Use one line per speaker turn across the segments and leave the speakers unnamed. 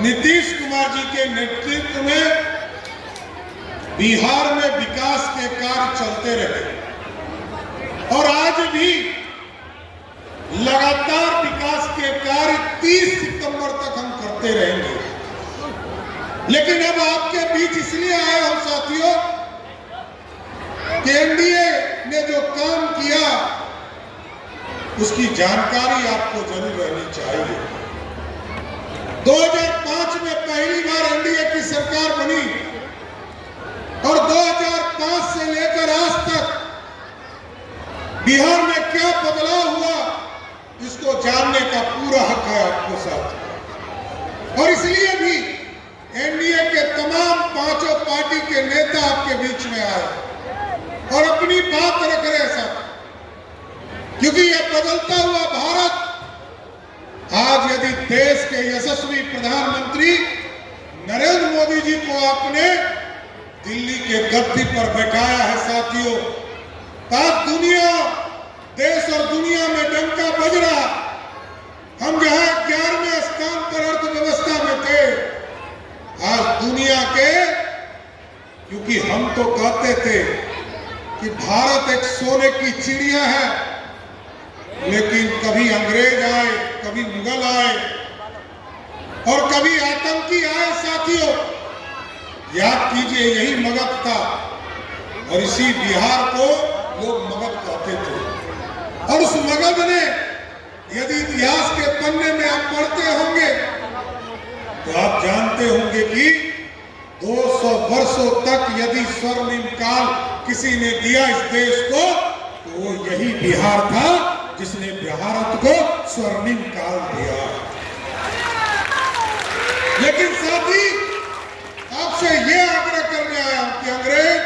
नीतीश कुमार जी के नेतृत्व में बिहार में विकास के कार्य चलते रहे और आज भी लगातार विकास के कार्य 30 सितंबर तक हम करते रहेंगे। लेकिन अब आपके बीच इसलिए आए हम साथियों कि एनडीए ने जो काम किया उसकी जानकारी आपको जरूर रहनी चाहिए। 2005 में पहली बार एनडीए की सरकार बनी और 2005 से लेकर आज तक बिहार में क्या बदलाव हुआ इसको जानने का पूरा हक है आपको साथ। और इसलिए भी एनडीए के तमाम पांचों पार्टी के नेता आपके बीच में आए और अपनी बात रख रहे साथ, क्योंकि यह बदलता हुआ भारत आज यदि देश के यशस्वी प्रधानमंत्री नरेंद्र मोदी जी को आपने दिल्ली के गद्दी पर बैठाया है साथियों, आज दुनिया देश और दुनिया में डंका बज रहा। हम जहां 11वें स्थान पर अर्थव्यवस्था में थे, आज दुनिया के, क्योंकि हम तो कहते थे कि भारत एक सोने की चिड़िया है, लेकिन कभी अंग्रेज आए, कभी मुगल आए और कभी आतंकी आए साथियों। याद कीजिए यही मगध था और इसी बिहार को लोग मगध कहते थे। और उस मगध ने, यदि इतिहास के पन्ने में आप पढ़ते होंगे तो आप जानते होंगे कि 200 वर्षों तक यदि स्वर्णिम काल किसी ने दिया इस देश को तो वो यही बिहार था जिसने भारत को स्वर्णिम काल दिया। लेकिन साथी आपसे ये आग्रह करने आया कि अंग्रेज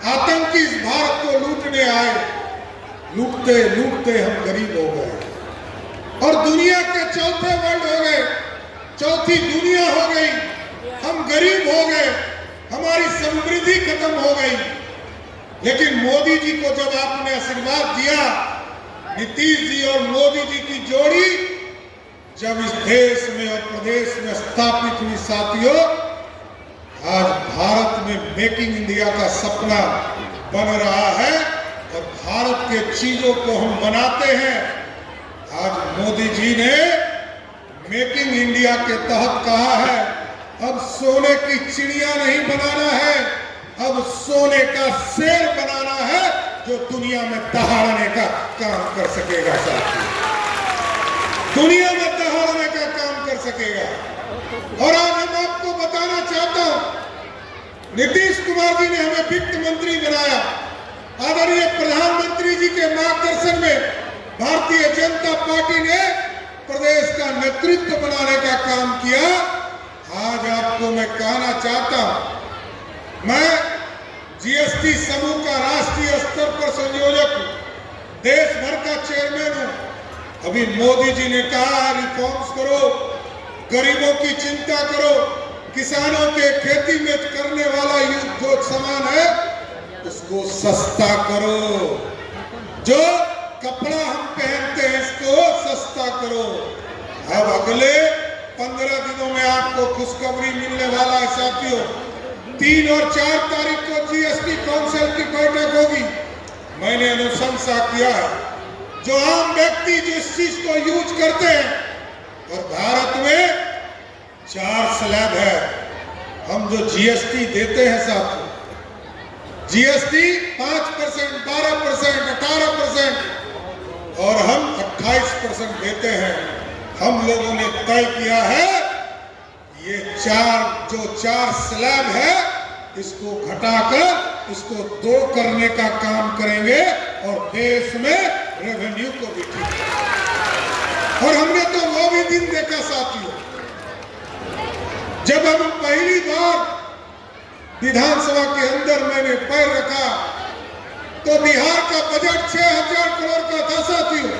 आतंकी इस भारत को लूटने आए, लूटते लूटते हम गरीब हो गए और दुनिया के चौथे वर्ल्ड हो गए, चौथी दुनिया हो गई, हम गरीब हो गए, हमारी समृद्धि खत्म हो गई। लेकिन मोदी जी को जब आपने आशीर्वाद दिया, नीतीश जी और मोदी जी की जोड़ी जब इस देश में और प्रदेश में स्थापित हुई साथियों, आज भारत में मेकिंग इंडिया का सपना बन रहा है और भारत के चीजों को हम बनाते हैं। आज मोदी जी ने मेकिंग इंडिया के तहत कहा है अब सोने की चिड़िया नहीं बनाना है, अब सोने का शेर बनाना है जो दुनिया में दहाड़ने का काम कर सकेगा साथियों, दुनिया में दहाड़ने का काम कर सकेगा। और आज हम आपको बताना चाहता हूं, नीतीश कुमार जी ने हमें वित्त मंत्री बनाया। आदरणीय प्रधानमंत्री जी के मार्गदर्शन में भारतीय जनता पार्टी ने प्रदेश का नेतृत्व बनाने का काम किया। आज आपको मैं कहना चाहता हूं, मैं जीएसटी समूह का राष्ट्रीय स्तर पर संयोजक हूं, देश भर का चेयरमैन हूं। अभी मोदी जी ने कहा रिफॉर्म्स करो, गरीबों की चिंता करो, किसानों के खेती में करने वाला जो सामान है उसको सस्ता करो, जो कपड़ा हम पहनते हैं इसको सस्ता करो। अब अगले 15 दिनों में आपको खुशखबरी मिलने वाला है साथियों। 3 और 4 तारीख को जीएसटी काउंसिल की बैठक होगी। मैंने अनुशंसा किया है, जो आम व्यक्ति जिस चीज को यूज करते हैं, और भारत में 4 स्लैब है। हम जो जीएसटी देते हैं साथियों, जीएसटी 5%, 12%, 18% और हम 28% देते हैं। हम लोगों ने तय किया है ये 4 स्लैब है इसको घटाकर इसको 2 करने का काम करेंगे और देश में रेवेन्यू को भी ठीक करेंगे। और हमने तो वो भी दिन देखा साथियों जब हम पहली बार विधानसभा के अंदर मैंने पैर रखा तो बिहार का बजट 6000 करोड़ का था साथियों,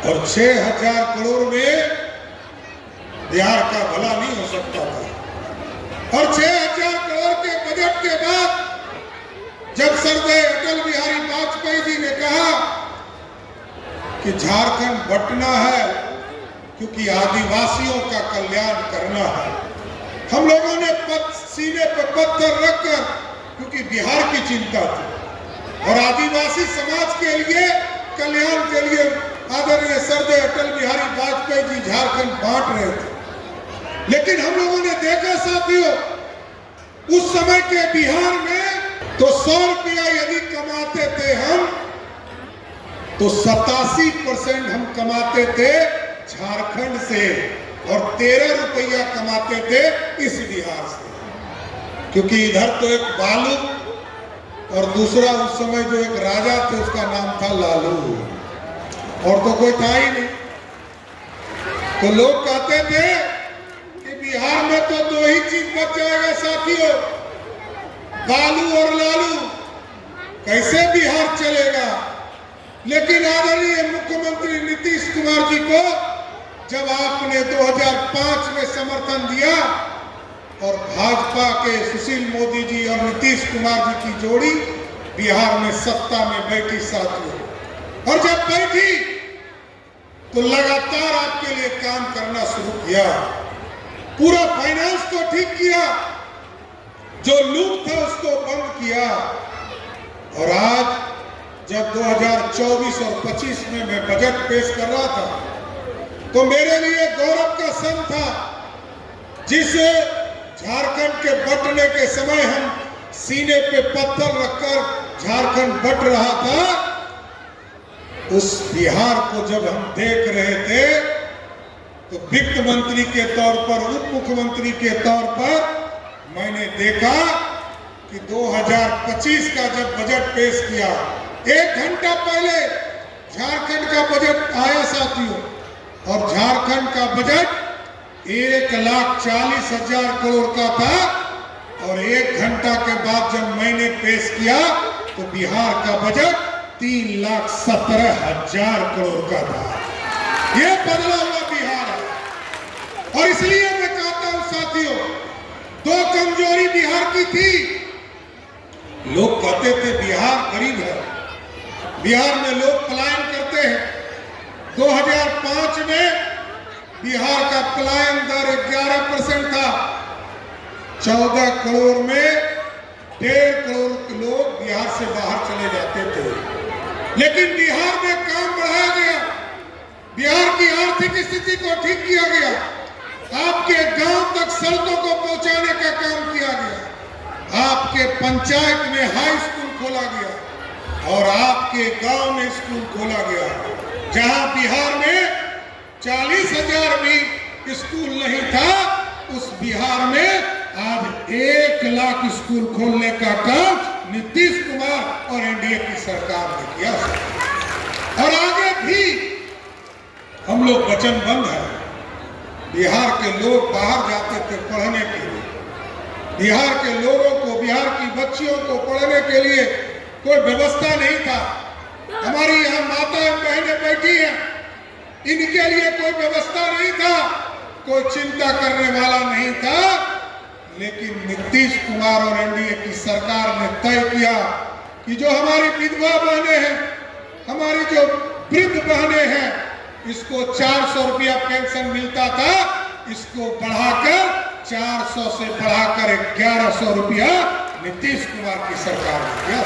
और 6000 करोड़ में बिहार का भला नहीं हो सकता था। और 6000 करोड़ के बजट के बाद जब सरदेव अटल बिहारी वाजपेयी जी ने कहा कि झारखंड बंटना है क्योंकि आदिवासियों का कल्याण करना है। हम लोगों ने सीने पर पत्थर रखकर, क्योंकि बिहार की चिंता थी और आदिवासी समाज के लिए कल्याण के लिए आदरणीय श्रद्धेय अटल बिहारी वाजपेयी जी झारखंड बांट रहे थे। लेकिन हम लोगों ने देखा साथियों, उस समय के बिहार में तो 100 रुपया यदि कमाते थे हम, तो 87% हम कमाते थे झारखंड से और 13 रुपया कमाते थे इस बिहार से। क्योंकि इधर तो एक बालू और दूसरा उस समय जो एक राजा थे उसका नाम था लालू, और तो कोई था ही नहीं। तो लोग कहते थे कि बिहार में तो 2 ही चीज बच जाएगा साथियों, बालू और लालू, कैसे बिहार चलेगा। लेकिन आदरणीय मुख्यमंत्री नीतीश कुमार जी को जब आपने 2005 में समर्थन दिया और भाजपा के सुशील मोदी जी और नीतीश कुमार जी की जोड़ी बिहार में सत्ता में बैठी साथियों, और जब बैठी तो लगातार आपके लिए काम करना शुरू किया, पूरा फाइनेंस को ठीक किया, जो लूट था उसको बंद किया। और आज जब 2024 और 25 में मैं बजट पेश कर रहा था तो मेरे लिए गौरव का क्षण था, जिस झारखंड के बंटने के समय हम सीने पे पत्थर रखकर झारखंड बंट रहा था, उस बिहार को जब हम देख रहे थे तो वित्त मंत्री के तौर पर, उप मुख्यमंत्री के तौर पर मैंने देखा कि 2025 का जब बजट पेश किया, 1 घंटा पहले झारखंड का बजट आया साथियों, और झारखंड का बजट 1,40,000 करोड़ का था, और 1 घंटा के बाद जब मैंने पेश किया तो बिहार का बजट 3,17,000 करोड़ का था। ये बदला हुआ बिहार है। और इसलिए मैं कहता हूं साथियों, 2 कमजोरी बिहार की थी। लोग कहते थे बिहार गरीब है, बिहार में लोग पलायन करते हैं। 2005 में बिहार का पलायन दर 11% था। 14 करोड़ में 1.5 करोड़ लोग बिहार से बाहर चले जाते थे। लेकिन बिहार में काम बढ़ाया गया, बिहार की आर्थिक स्थिति को ठीक किया गया, आपके गांव तक सड़कों को पहुंचाने का काम किया गया, आपके पंचायत में हाई स्कूल खोला गया और आपके गांव में स्कूल खोला गया। जहां बिहार में 40,000 भी स्कूल नहीं था, उस बिहार में आज 1 लाख स्कूल खोलने का काम नीतीश कुमार और एनडीए की सरकार ने किया। और आगे भी हम लोग वचनबद्ध हैं। बिहार के लोग बाहर जाते थे पढ़ने के लिए, बिहार के लोगों को, बिहार की बच्चियों को पढ़ने के लिए कोई व्यवस्था नहीं था। हमारी यहाँ माताएं बहनें बैठी हैं, इनके लिए कोई व्यवस्था नहीं था, कोई चिंता करने वाला नहीं था। लेकिन नीतीश कुमार और एनडीए की सरकार ने तय किया कि जो हमारी विधवा बहनें हैं, हमारी जो वृद्ध बहनें हैं, इसको 400 रुपया पेंशन मिलता था, इसको बढ़ाकर 400 से बढ़ाकर 1100 रुपया नीतीश कुमार की सरकार ने दिया।